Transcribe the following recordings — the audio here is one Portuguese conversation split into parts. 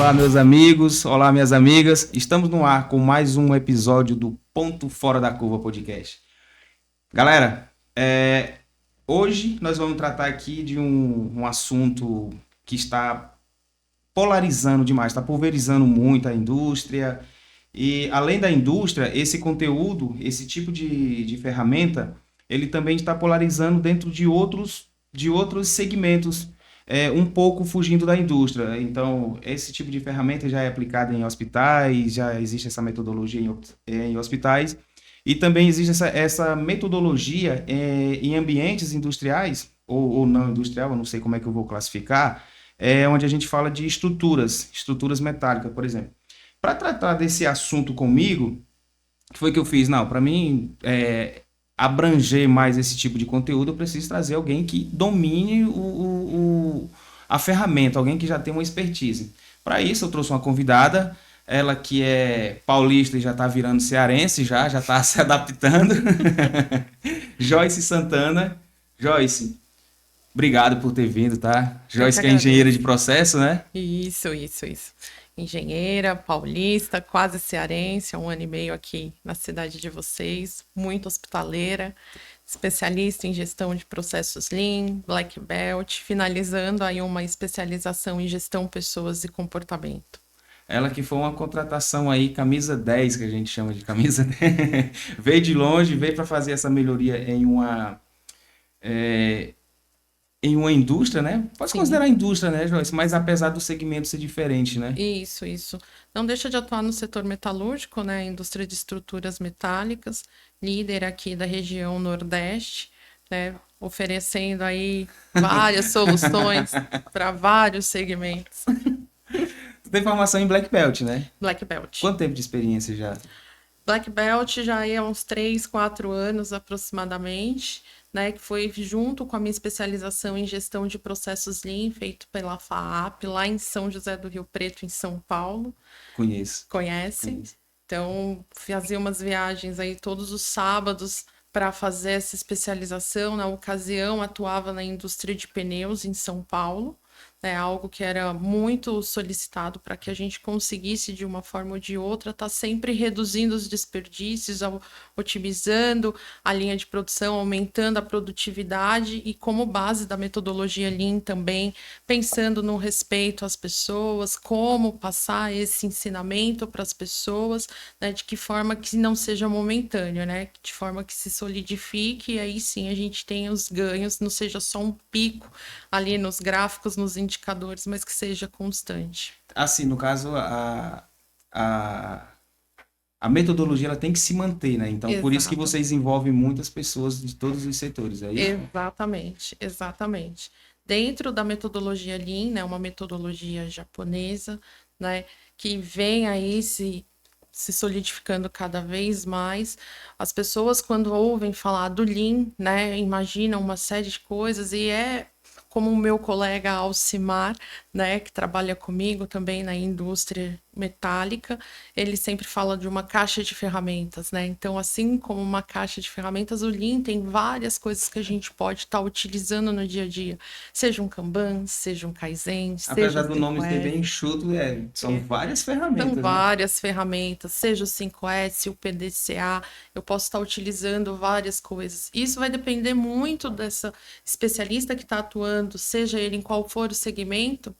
Olá, meus amigos, olá, minhas amigas. Estamos no ar com mais um episódio do Ponto Fora da Curva Podcast. Galera, hoje nós vamos tratar aqui de um assunto que está polarizando demais, está pulverizando muito a indústria. E além da indústria, esse conteúdo, esse tipo de ferramenta, ele também está polarizando dentro de outros segmentos, um pouco fugindo da indústria. Então, esse tipo de ferramenta já é aplicada em hospitais, já existe essa metodologia em hospitais, e também existe essa metodologia em ambientes industriais, ou não industrial, eu não sei como é que eu vou classificar, onde a gente fala de estruturas metálicas, por exemplo. Para tratar desse assunto comigo, o que foi que eu fiz? Não, para mim abranger mais esse tipo de conteúdo, eu preciso trazer alguém que domine a ferramenta, alguém que já tem uma expertise. Para isso, eu trouxe uma convidada, ela que é paulista e já está virando cearense, já está se adaptando. Joyce Santana. Joyce, obrigado por ter vindo, tá? Eu que Joyce que é engenheira de agradeço. processo, né? Isso. Engenheira, paulista, quase cearense, há 1 ano e meio aqui na cidade de vocês, muito hospitaleira, especialista em gestão de processos Lean, Black Belt, finalizando aí uma especialização em gestão pessoas e comportamento. Ela que foi uma contratação aí, camisa 10 que a gente chama de camisa 10. Veio de longe, veio para fazer essa melhoria em uma indústria, né? Pode se Sim, considerar indústria, né, Joyce? Mas apesar do segmento ser diferente, né? isso. Não deixa de atuar no setor metalúrgico, né? Indústria de estruturas metálicas, líder aqui da região Nordeste, né? Oferecendo aí várias soluções para vários segmentos. Você tem formação em Black Belt, né? Black Belt. Quanto tempo de experiência já? Black Belt já é há uns 3, 4 anos aproximadamente, né, que foi junto com a minha especialização em gestão de processos Lean, feito pela FAAP, lá em São José do Rio Preto, em São Paulo. Conheço. Conhece? Conheço. Então, fazia umas viagens aí todos os sábados para fazer essa especialização. Na ocasião, atuava na indústria de pneus em São Paulo, né? Algo que era muito solicitado para que a gente conseguisse, de uma forma ou de outra, estar sempre reduzindo os desperdícios, otimizando a linha de produção, aumentando a produtividade e, como base da metodologia Lean também, pensando no respeito às pessoas, como passar esse ensinamento para as pessoas, né, de que forma que não seja momentâneo, né, de forma que se solidifique e aí sim a gente tenha os ganhos, não seja só um pico ali nos gráficos, nos indicadores, mas que seja constante. Assim, no caso, a metodologia ela tem que se manter, né? Então, por isso que Exato. vocês envolvem muitas pessoas de todos os setores, é isso? Exatamente. Dentro da metodologia Lean, né, uma metodologia japonesa, né, que vem aí se solidificando cada vez mais. As pessoas, quando ouvem falar do Lean, né, imaginam uma série de coisas e é como o meu colega Alcimar, né, que trabalha comigo também na indústria metálica, ele sempre fala de uma caixa de ferramentas, né? Então, assim como uma caixa de ferramentas, o Lean tem várias coisas que a gente pode estar utilizando no dia a dia, seja um Kanban, seja um Kaizen, seja Apesar o do nome ser 5S. bem enxuto, são várias São ferramentas, né? várias ferramentas, seja o 5S, o PDCA, eu posso estar utilizando várias coisas. Isso vai depender muito dessa especialista que está atuando, seja ele em qual for o segmento,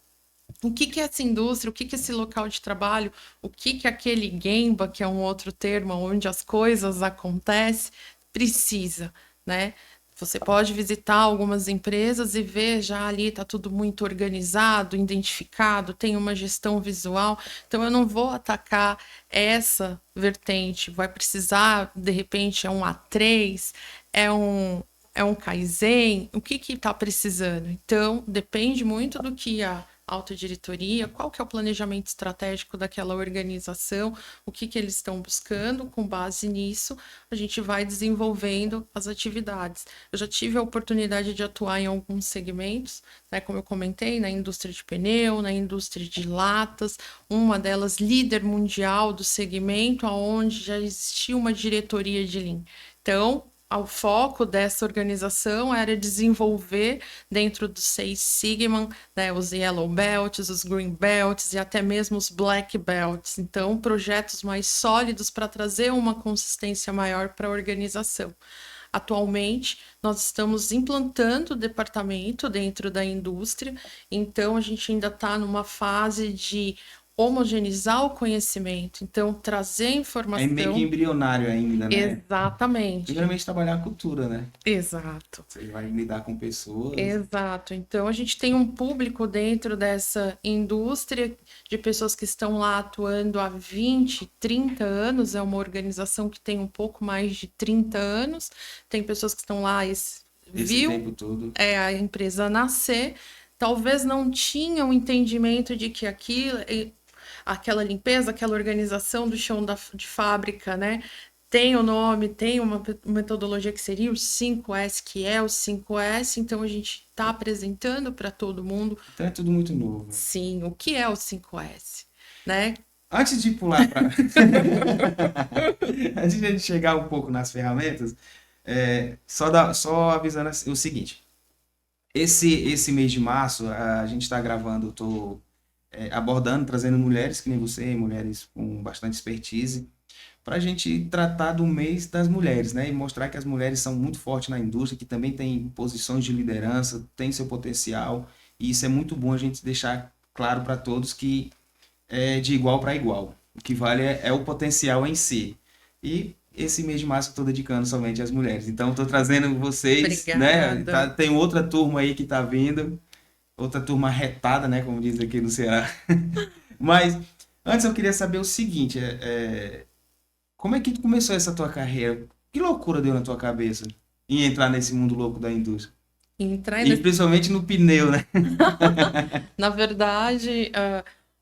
o que que é essa indústria, o que que é esse local de trabalho, o que que aquele Gemba, que é um outro termo onde as coisas acontecem, precisa, né? Você pode visitar algumas empresas e ver já ali está tudo muito organizado, identificado, tem uma gestão visual. Então eu não vou atacar essa vertente. Vai precisar, de repente, é um A3, é um Kaizen, o que que está precisando? Então depende muito do que a alta diretoria, qual que é o planejamento estratégico daquela organização, o que que eles estão buscando, com base nisso, a gente vai desenvolvendo as atividades. Eu já tive a oportunidade de atuar em alguns segmentos, né, como eu comentei, na indústria de pneu, na indústria de latas, uma delas líder mundial do segmento, onde já existia uma diretoria de Lean. Então, o foco dessa organização era desenvolver dentro do Seis Sigma, né, os Yellow Belts, os Green Belts e até mesmo os Black Belts. Então, projetos mais sólidos para trazer uma consistência maior para a organização. Atualmente, nós estamos implantando o departamento dentro da indústria, então a gente ainda está numa fase de homogeneizar o conhecimento, então trazer informação. É meio que embrionário ainda, né? Exatamente. Primeiramente trabalhar a cultura, né? Exato. Você vai lidar com pessoas. Exato. Então a gente tem um público dentro dessa indústria de pessoas que estão lá atuando há 20, 30 anos. É uma organização que tem um pouco mais de 30 anos. Tem pessoas que estão lá Esse tempo todo. a empresa nascer. Talvez não tinham entendimento de que aquela limpeza, aquela organização do chão de fábrica, né? Tem o nome, tem uma metodologia que seria o 5S, que é o 5S, então a gente está apresentando para todo mundo. Então é tudo muito novo. Sim, o que é o 5S, né? Antes de pular para... Antes de a gente chegar um pouco nas ferramentas, só avisando o seguinte. Esse mês de março, a gente está gravando, estou abordando, trazendo mulheres que nem você, mulheres com bastante expertise, para a gente tratar do mês das mulheres, né? E mostrar que as mulheres são muito fortes na indústria, que também têm posições de liderança, têm seu potencial, e isso é muito bom a gente deixar claro para todos que é de igual para igual. O que vale é o potencial em si. E esse mês de março eu estou dedicando somente às mulheres. Então, estou trazendo vocês, né? Tem outra turma aí que está vindo, outra turma retada, né? Como diz aqui no Ceará. Mas, antes eu queria saber o seguinte, como é que começou essa tua carreira? Que loucura deu na tua cabeça em entrar nesse mundo louco da indústria? E principalmente no pneu, né? Na verdade,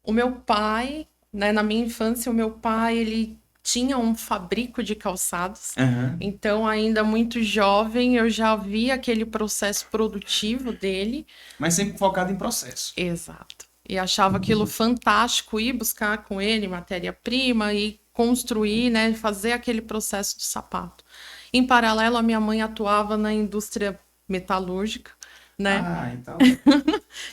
o meu pai, né, na minha infância, o meu pai, ele tinha um fabrico de calçados. Uhum. Então, ainda muito jovem, eu já vi aquele processo produtivo dele. Mas sempre focado em processo. Exato. E achava aquilo fantástico, ir buscar com ele matéria-prima e construir, né, fazer aquele processo do sapato. Em paralelo, a minha mãe atuava na indústria metalúrgica, né? Ah, então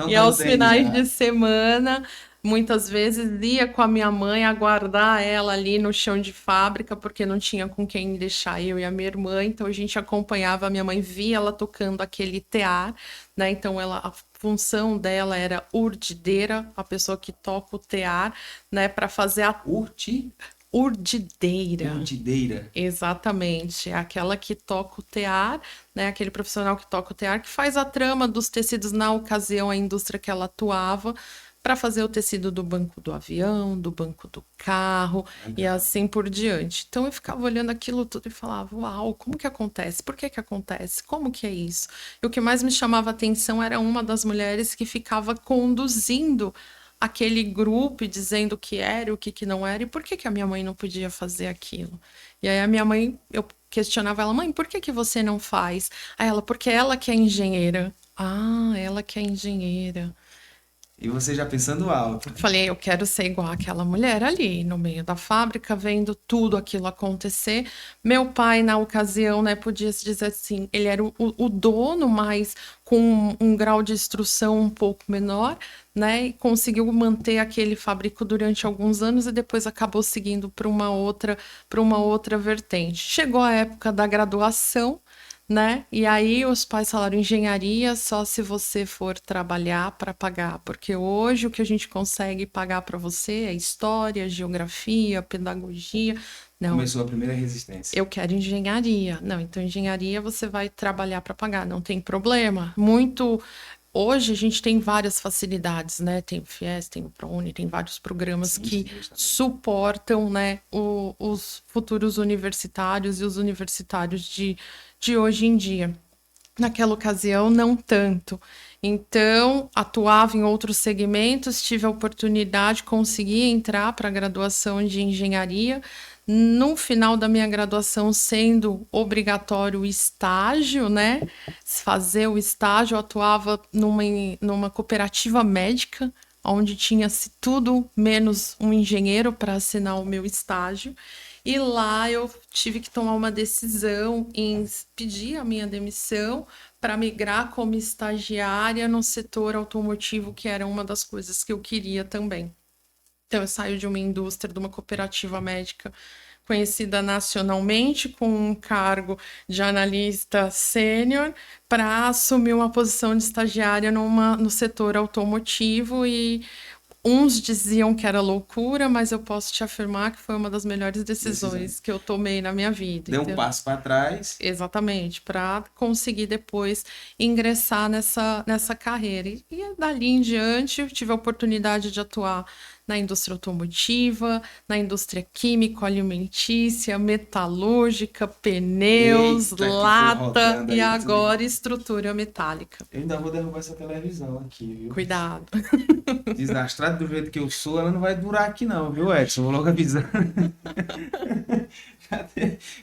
E aos finais de semana, muitas vezes ia com a minha mãe aguardar ela ali no chão de fábrica, porque não tinha com quem deixar eu e a minha irmã, então a gente acompanhava, a minha mãe via ela tocando aquele tear, né? Então a função dela era urdideira, a pessoa que toca o tear, né, para fazer a urdideira. Urdideira. Exatamente, é aquela que toca o tear, né? Aquele profissional que toca o tear, que faz a trama dos tecidos na ocasião, a indústria que ela atuava, para fazer o tecido do banco do avião, do banco do carro e assim por diante. Então eu ficava olhando aquilo tudo e falava, uau, como que acontece? Por que que acontece? Como que é isso? E o que mais me chamava a atenção era uma das mulheres que ficava conduzindo aquele grupo, dizendo o que era e o que não era, e por que que a minha mãe não podia fazer aquilo? E aí a minha mãe, eu questionava ela, mãe, por que que você não faz? Aí ela, porque ela que é engenheira. Ah, ela que é engenheira. E você já pensando alto. Falei, eu quero ser igual aquela mulher ali, no meio da fábrica, vendo tudo aquilo acontecer. Meu pai, na ocasião, né, podia se dizer assim, ele era o dono, mas com um grau de instrução um pouco menor, né, e conseguiu manter aquele fabrico durante alguns anos e depois acabou seguindo para uma outra vertente. Chegou a época da graduação, né? E aí os pais falaram engenharia só se você for trabalhar para pagar, porque hoje o que a gente consegue pagar para você é história, geografia, pedagogia. Não. Começou a primeira resistência. Eu quero engenharia. Não, então engenharia você vai trabalhar para pagar, não tem problema. Hoje a gente tem várias facilidades, né? Tem o FIES, tem o ProUni, tem vários programas que suportam, né, os futuros universitários e os universitários de hoje em dia. Naquela ocasião, não tanto. Então, atuava em outros segmentos, tive a oportunidade, consegui entrar para a graduação de engenharia. No final da minha graduação, sendo obrigatório o estágio, né? Fazer o estágio, eu atuava numa cooperativa médica, onde tinha tudo menos um engenheiro para assinar o meu estágio. E lá eu tive que tomar uma decisão em pedir a minha demissão para migrar como estagiária no setor automotivo, que era uma das coisas que eu queria também. Então, eu saio de uma indústria, de uma cooperativa médica conhecida nacionalmente, com um cargo de analista sênior, para assumir uma posição de estagiária no setor automotivo. E uns diziam que era loucura, mas eu posso te afirmar que foi uma das melhores decisões que eu tomei na minha vida. Deu um passo para trás. Exatamente, para conseguir depois ingressar nessa carreira. E dali em diante, eu tive a oportunidade de atuar na indústria automotiva, na indústria químico-alimentícia, metalúrgica, pneus, Eita, que foi lata rodando e aí, agora estrutura metálica. Eu ainda vou derrubar essa televisão aqui, viu? Cuidado. Desastrado do jeito que eu sou, ela não vai durar aqui não, viu, Edson? Vou logo avisar.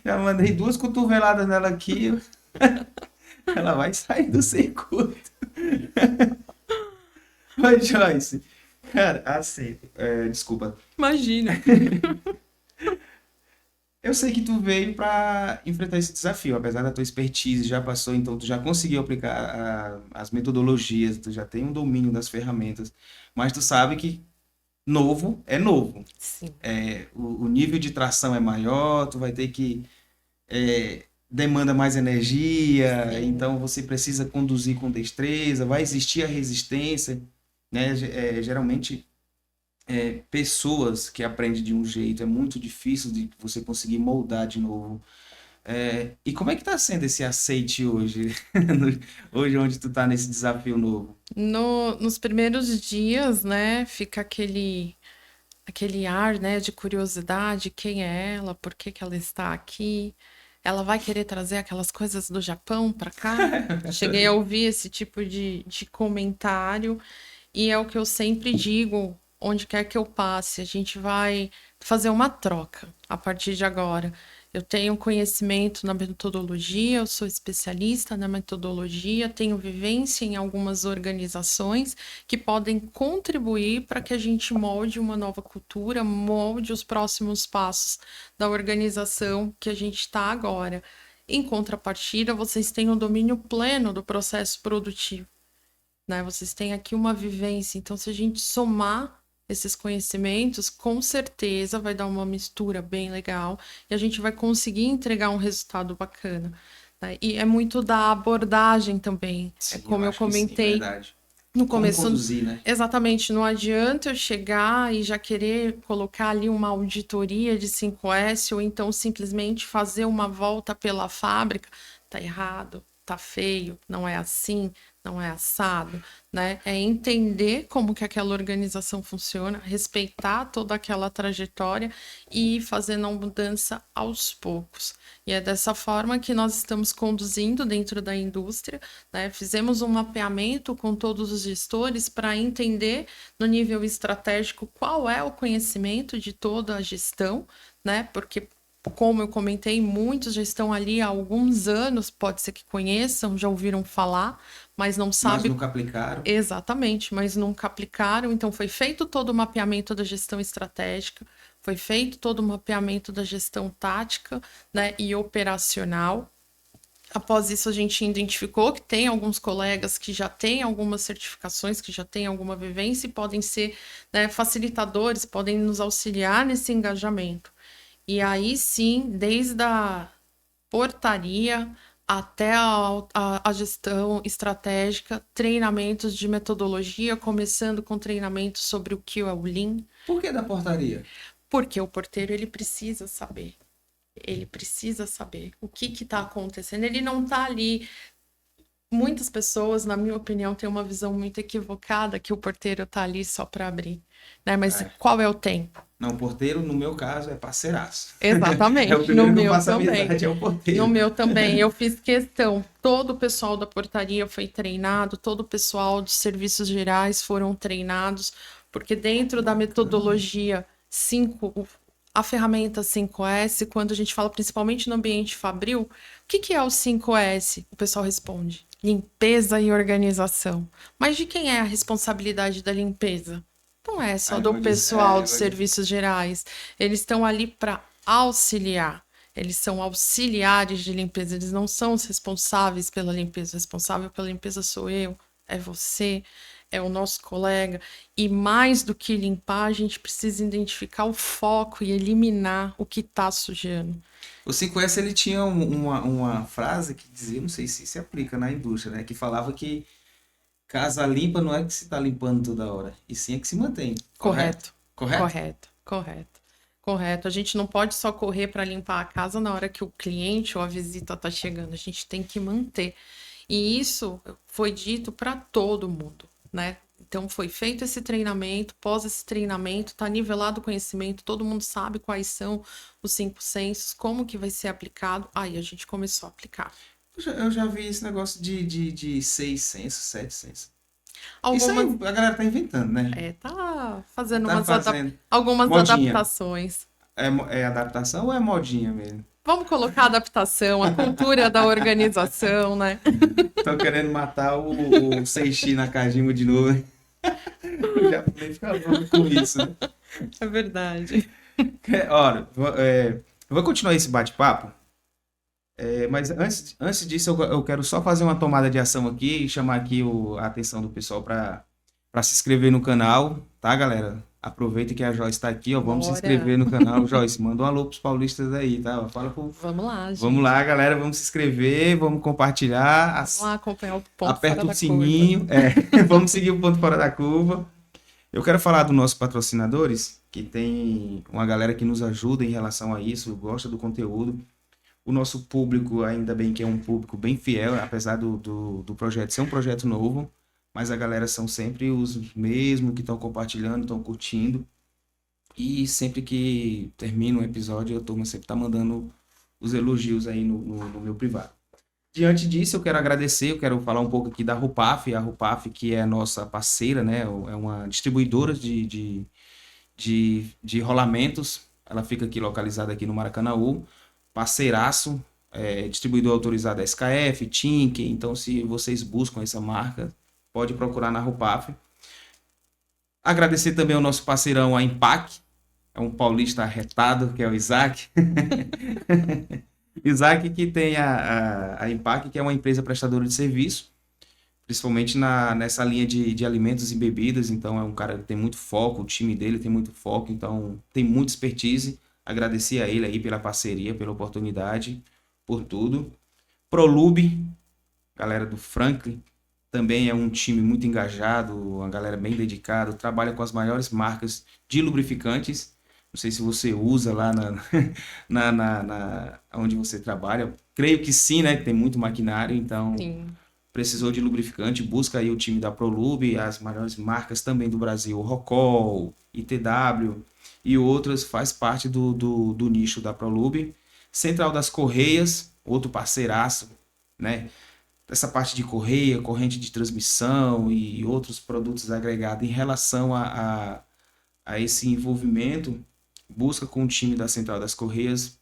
Já mandei 2 cotoveladas nela aqui. Ela vai sair do circuito. Oi, Joyce. Cara, assim, desculpa. Imagina. Eu sei que tu veio para enfrentar esse desafio, apesar da tua expertise, já passou, então tu já conseguiu aplicar as metodologias, tu já tem um domínio das ferramentas, mas tu sabe que novo é novo. Sim. O nível de tração é maior, tu vai ter que demanda mais energia, Sim. então você precisa conduzir com destreza, vai existir a resistência, né? Geralmente pessoas que aprendem de um jeito é muito difícil de você conseguir moldar de novo. E como é que tá sendo esse aceite hoje? Hoje onde tu tá nesse desafio novo? Nos primeiros dias, né, fica aquele ar, né, de curiosidade, quem é ela, por que que ela está aqui? Ela vai querer trazer aquelas coisas do Japão para cá? Cheguei a ouvir esse tipo de comentário e é o que eu sempre digo, onde quer que eu passe, a gente vai fazer uma troca a partir de agora. Eu tenho conhecimento na metodologia, eu sou especialista na metodologia, tenho vivência em algumas organizações que podem contribuir para que a gente molde uma nova cultura, molde os próximos passos da organização que a gente está agora. Em contrapartida, vocês têm o domínio pleno do processo produtivo, né? Vocês têm aqui uma vivência, então se a gente somar esses conhecimentos, com certeza vai dar uma mistura bem legal e a gente vai conseguir entregar um resultado bacana, né? E é muito da abordagem também. Sim, Como eu acho que sim, comentei verdade. no Como começo, conduzir, né? exatamente, não adianta eu chegar e já querer colocar ali uma auditoria de 5S ou então simplesmente fazer uma volta pela fábrica. Tá errado, tá feio, não é assim, não é assado, né? É entender como que aquela organização funciona, respeitar toda aquela trajetória e ir fazendo a mudança aos poucos. E é dessa forma que nós estamos conduzindo dentro da indústria, né? Fizemos um mapeamento com todos os gestores para entender no nível estratégico qual é o conhecimento de toda a gestão, né? Porque como eu comentei, muitos já estão ali há alguns anos, pode ser que conheçam, já ouviram falar, mas não sabem. Mas nunca aplicaram. Exatamente, mas nunca aplicaram. Então, foi feito todo o mapeamento da gestão estratégica, foi feito todo o mapeamento da gestão tática, né, e operacional. Após isso, a gente identificou que tem alguns colegas que já têm algumas certificações, que já têm alguma vivência e podem ser, né, facilitadores, podem nos auxiliar nesse engajamento. E aí sim, desde a portaria até a gestão estratégica, treinamentos de metodologia, começando com treinamentos sobre o que é o Lean. Por que da portaria? Porque o porteiro ele precisa saber. Ele precisa saber o que está acontecendo. Ele não está ali. Muitas pessoas, na minha opinião, têm uma visão muito equivocada que o porteiro está ali só para abrir, né? Mas qual é o tempo? Não, o porteiro, no meu caso, é parceiraço. Exatamente. É o primeiro No que eu meu faço também. amizade, é o porteiro. No meu também. Eu fiz questão. Todo o pessoal da portaria foi treinado, todo o pessoal dos serviços gerais foram treinados, porque dentro da metodologia 5, a ferramenta 5S, quando a gente fala principalmente no ambiente fabril, o que é o 5S? O pessoal responde: limpeza e organização. Mas de quem é a responsabilidade da limpeza? Não é só do pessoal dos serviços gerais. Eles estão ali para auxiliar. Eles são auxiliares de limpeza, eles não são os responsáveis pela limpeza. O responsável pela limpeza sou eu, é você, é o nosso colega. E mais do que limpar, a gente precisa identificar o foco e eliminar o que está sujando. O 5S ele tinha uma frase que dizia, não sei se aplica na indústria, né? Que falava que casa limpa não é que se está limpando toda hora, e sim é que se mantém. Correto. Correto? Correto. Correto. Correto. A gente não pode só correr para limpar a casa na hora que o cliente ou a visita está chegando. A gente tem que manter. E isso foi dito para todo mundo, né? Então foi feito esse treinamento, pós esse treinamento, está nivelado o conhecimento, todo mundo sabe quais são os 5 sensos, como que vai ser aplicado. Aí a gente começou a aplicar. Eu já vi esse negócio de 6 sensos, 7 sensos. Isso Algumas, aí a galera tá inventando, né? tá fazendo Tá fazendo algumas modinha. adaptações. É adaptação ou é modinha mesmo? Vamos colocar a adaptação, a cultura da organização, né? Tô querendo matar o Seishi Nakajima de novo, né? O japonês fica louco com isso, né? É verdade. Olha, eu vou continuar esse bate-papo, mas antes disso eu quero só fazer uma tomada de ação aqui e chamar aqui a atenção do pessoal para se inscrever no canal, tá, galera? Aproveita que a Joyce está aqui, ó. Vamos se Bora. inscrever no canal. Joyce, manda um alô pros paulistas aí, tá? Fala pro... Vamos lá, gente. Vamos lá, galera. Vamos se inscrever, vamos compartilhar. Vamos lá acompanhar o ponto Aperta fora o da sininho. Vamos seguir o ponto fora da curva. Eu quero falar dos nossos patrocinadores, que tem uma galera que nos ajuda em relação a isso, gosta do conteúdo. O nosso público, ainda bem que é um público bem fiel, apesar do projeto ser um projeto novo, mas a galera são sempre os mesmos que estão compartilhando, estão curtindo. E sempre que termina um episódio, a turma sempre está mandando os elogios aí no meu privado. Diante disso, eu quero agradecer, eu quero falar um pouco aqui da Rupaf, a Rupaf que é a nossa parceira, né? É uma distribuidora de rolamentos. Ela fica aqui localizada aqui no Maracanaú, parceiraço, distribuidor autorizado SKF, Tink. Então, se vocês buscam essa marca, pode procurar na Rupaf. Agradecer também ao nosso parceirão, a Impac, é um paulista arretado, que é o Isaac. Isaac que tem a Impac, que é uma empresa prestadora de serviço, principalmente nessa linha de alimentos e bebidas. Então é um cara que tem muito foco, o time dele tem muito foco, então tem muita expertise. Agradecer a ele aí pela parceria, pela oportunidade, por tudo. Prolube, galera do Franklin, também é um time muito engajado, uma galera bem dedicada, trabalha com as maiores marcas de lubrificantes. Não sei se você usa lá onde você trabalha. Creio que sim, né? Que tem muito maquinário, então Sim. Precisou de lubrificante, busca aí o time da Prolube, as maiores marcas também do Brasil, Rocol, ITW e outras, faz parte do nicho da Prolube. Central das Correias, outro parceiraço, né? Essa parte de correia, corrente de transmissão e outros produtos agregados em relação a esse envolvimento, busca com o time da Central das Correias,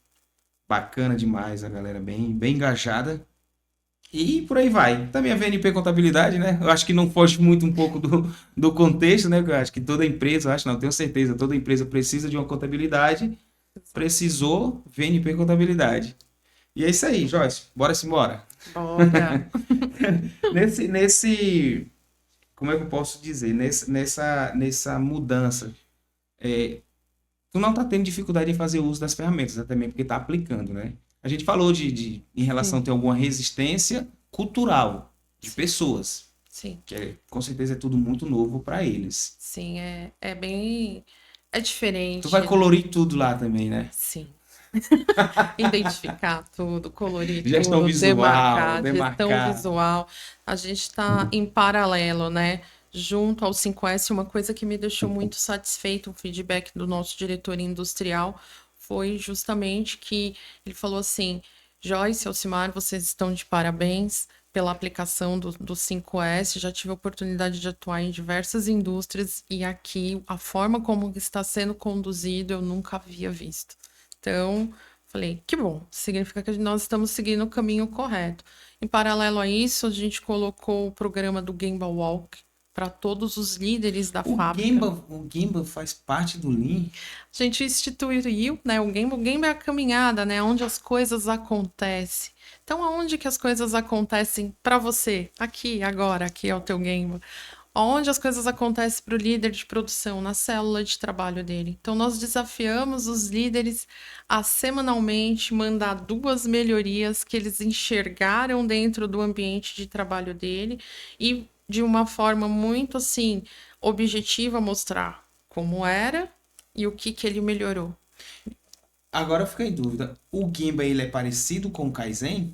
bacana demais, a galera bem engajada, e por aí vai. Também a VNP Contabilidade, né? Eu acho que não foge muito um pouco do contexto, né? Eu acho que toda empresa, tenho certeza, toda empresa precisa de uma contabilidade, precisou VNP Contabilidade. E é isso aí, Joyce, bora-se embora. Bora. Como é que eu posso dizer? Nessa mudança, tu não tá tendo dificuldade em fazer uso das ferramentas, né? Também porque tá aplicando, né? A gente falou em relação a ter alguma resistência cultural de pessoas, Sim. que com certeza é tudo muito novo para eles. Sim, é bem... É diferente. Tu vai colorir tudo lá também, né? Sim. Identificar tudo, colorir Gestão tudo, visual, gestão visual. A gente está em paralelo, né? Junto ao 5S, uma coisa que me deixou muito satisfeito, um feedback do nosso diretor industrial, foi justamente que ele falou assim: Joyce, Elcimar, vocês estão de parabéns pela aplicação do 5S. Já tive a oportunidade de atuar em diversas indústrias e aqui a forma como está sendo conduzido eu nunca havia visto. Então, falei, que bom, significa que nós estamos seguindo o caminho correto. Em paralelo a isso, a gente colocou o programa do Gemba Walk, para todos os líderes da fábrica. O Gemba faz parte do Lean? A gente instituiu, né, o Gemba é a caminhada, né, onde as coisas acontecem. Então, aonde que as coisas acontecem para você? Aqui, agora, aqui é o teu Gemba. Onde as coisas acontecem para o líder de produção, na célula de trabalho dele. Então, nós desafiamos os líderes a semanalmente mandar 2 melhorias que eles enxergaram dentro do ambiente de trabalho dele e de uma forma muito assim objetiva mostrar como era e o que ele melhorou. Agora eu fiquei em dúvida. O Gemba, ele é parecido com o Kaizen?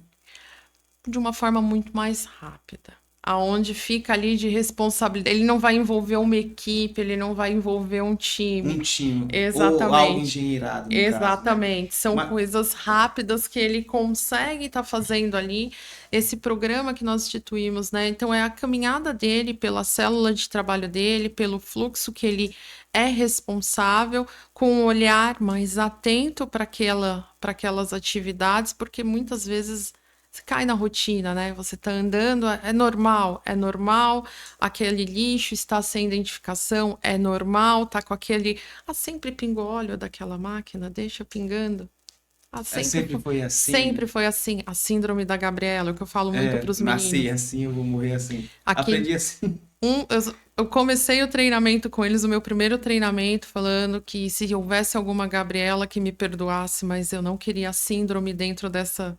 De uma forma muito mais rápida. Aonde fica ali de responsabilidade. Ele não vai envolver uma equipe, ele não vai envolver um time. Um time. Exatamente. Ou algo engenheirado, no Exatamente. Caso, né? São coisas rápidas que ele consegue estar fazendo ali. Esse programa que nós instituímos, né? Então, é a caminhada dele pela célula de trabalho dele, pelo fluxo que ele é responsável, com um olhar mais atento para aquelas atividades, porque muitas vezes você cai na rotina, né? Você tá andando, é normal, aquele lixo está sem identificação, é normal, tá com aquele. Ah, sempre pingou óleo daquela máquina, deixa pingando. Ah, sempre foi assim. Sempre foi assim. A síndrome da Gabriela, o que eu falo muito para os meninos. Nasci assim, eu vou morrer assim. Aprendi assim. Eu comecei o treinamento com eles, o meu primeiro treinamento, falando que se houvesse alguma Gabriela que me perdoasse, mas eu não queria a síndrome dentro dessa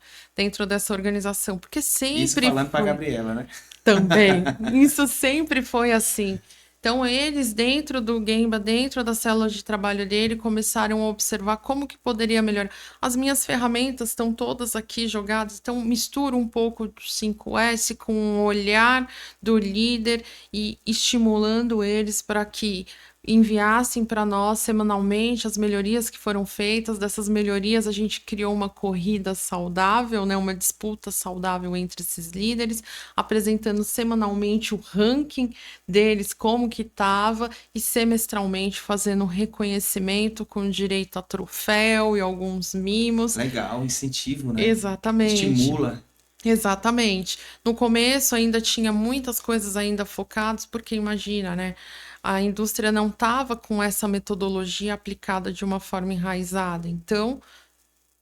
organização, porque sempre Isso falando para Gabriela, né? Também. Isso sempre foi assim. Então, eles, dentro do Gemba, dentro da célula de trabalho dele, começaram a observar como que poderia melhorar. As minhas ferramentas estão todas aqui jogadas, então misturo um pouco do 5S com o olhar do líder e estimulando eles para que enviassem para nós semanalmente as melhorias que foram feitas. Dessas melhorias, a gente criou uma corrida saudável, né, uma disputa saudável entre esses líderes, apresentando semanalmente o ranking deles, como que estava, e semestralmente fazendo reconhecimento com direito a troféu e alguns mimos. Legal, incentivo, né? Exatamente. Estimula. Exatamente. No começo ainda tinha muitas coisas ainda focadas, porque imagina, né? A indústria não estava com essa metodologia aplicada de uma forma enraizada. Então,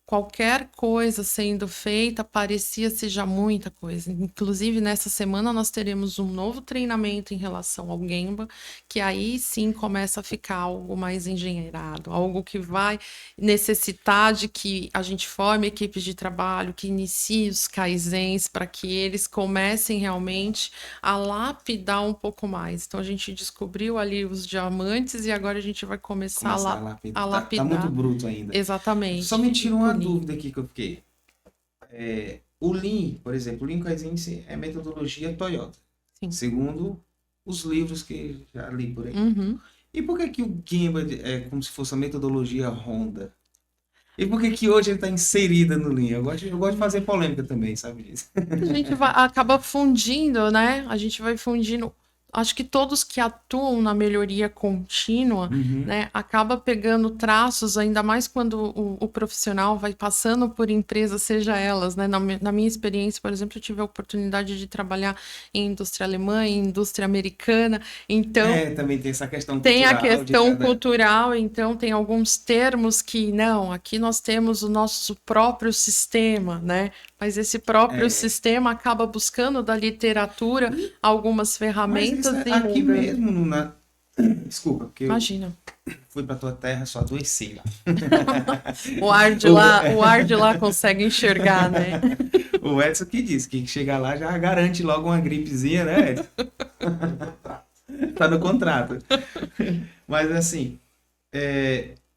qualquer coisa sendo feita parecia-se já muita coisa. Inclusive, nessa semana nós teremos um novo treinamento em relação ao Gemba, que aí sim começa a ficar algo mais engenheirado, algo que vai necessitar de que a gente forme equipes de trabalho, que inicie os kaizens, para que eles comecem realmente a lapidar um pouco mais. Então, a gente descobriu ali os diamantes e agora a gente vai começar a lapidar. Tá muito bruto ainda. Exatamente. Só me tira uma dúvida aqui que eu fiquei. O Lean, por exemplo, o Lean Kaizen é metodologia Toyota. Sim. Segundo os livros que já li por aí. Uhum. E por que o Gemba é como se fosse a metodologia Honda? E por que hoje ele está inserida no Lean? Eu gosto de fazer polêmica também, sabe disso? A gente acaba fundindo, né? A gente vai fundindo. Acho que todos que atuam na melhoria contínua, né, acaba pegando traços, ainda mais quando o profissional vai passando por empresas, seja elas, né? Na minha experiência, por exemplo, eu tive a oportunidade de trabalhar em indústria alemã, em indústria americana, então... também tem essa questão cultural. Tem a questão cada... cultural, então tem alguns termos que, não, aqui nós temos o nosso próprio sistema, né? Mas esse próprio sistema acaba buscando da literatura algumas ferramentas. Aqui mesmo, desculpa, porque Imagina. Eu fui pra tua terra, só adoeci lá. o ar de lá consegue enxergar, né? O Edson que disse que chegar lá já garante logo uma gripezinha, né, Edson? Tá no contrato. Mas assim,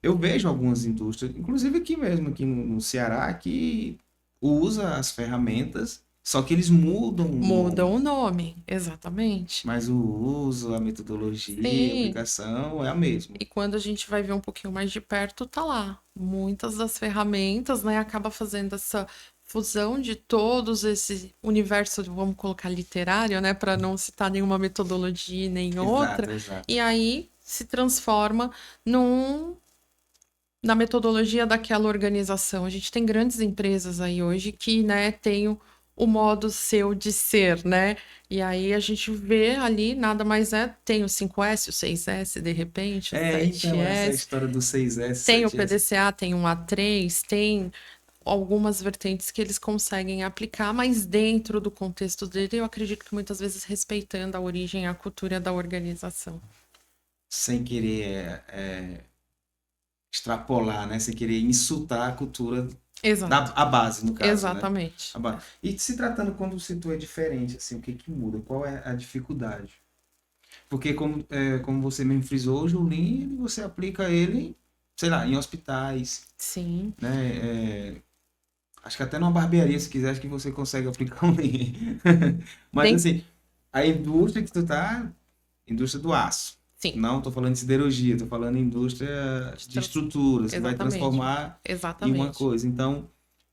eu vejo algumas indústrias, inclusive aqui mesmo, aqui no Ceará, que usa as ferramentas, só que eles mudam o nome, exatamente. Mas o uso, a metodologia, a aplicação é a mesma. E quando a gente vai ver um pouquinho mais de perto, tá lá. Muitas das ferramentas, né, acaba fazendo essa fusão de todos esse universo, vamos colocar literário, né, para não citar nenhuma metodologia nem outra. Exato. E aí se transforma na metodologia daquela organização. A gente tem grandes empresas aí hoje que, né, tem o modo seu de ser, né? E aí a gente vê ali, nada mais tem o 5S, o 6S, de repente, o Então, essa é a 7S, história do 6S, tem o 7S. PDCA, tem um A3, tem algumas vertentes que eles conseguem aplicar, mas dentro do contexto dele, eu acredito que muitas vezes respeitando a origem e a cultura da organização. Sem querer extrapolar, né? Sem querer insultar a cultura Exato, a base, no caso, né? exatamente. A base. E se tratando quando o setor é diferente, assim, o que que muda? Qual é a dificuldade? Porque como você mesmo frisou, o Lean, você aplica ele, sei lá, em hospitais, Sim, né? Acho que até numa barbearia, se quiser, acho que você consegue aplicar um Lean. Mas tem, assim, a indústria que tu tá, indústria do aço. sim, Não estou falando de siderurgia, estou falando de indústria de de estruturas, que vai exatamente, transformar em uma exatamente. coisa. Então,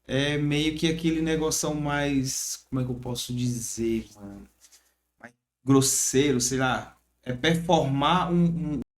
é meio que aquele negócio mais, como é que eu posso dizer, mano? Mais grosseiro, sei lá. É performar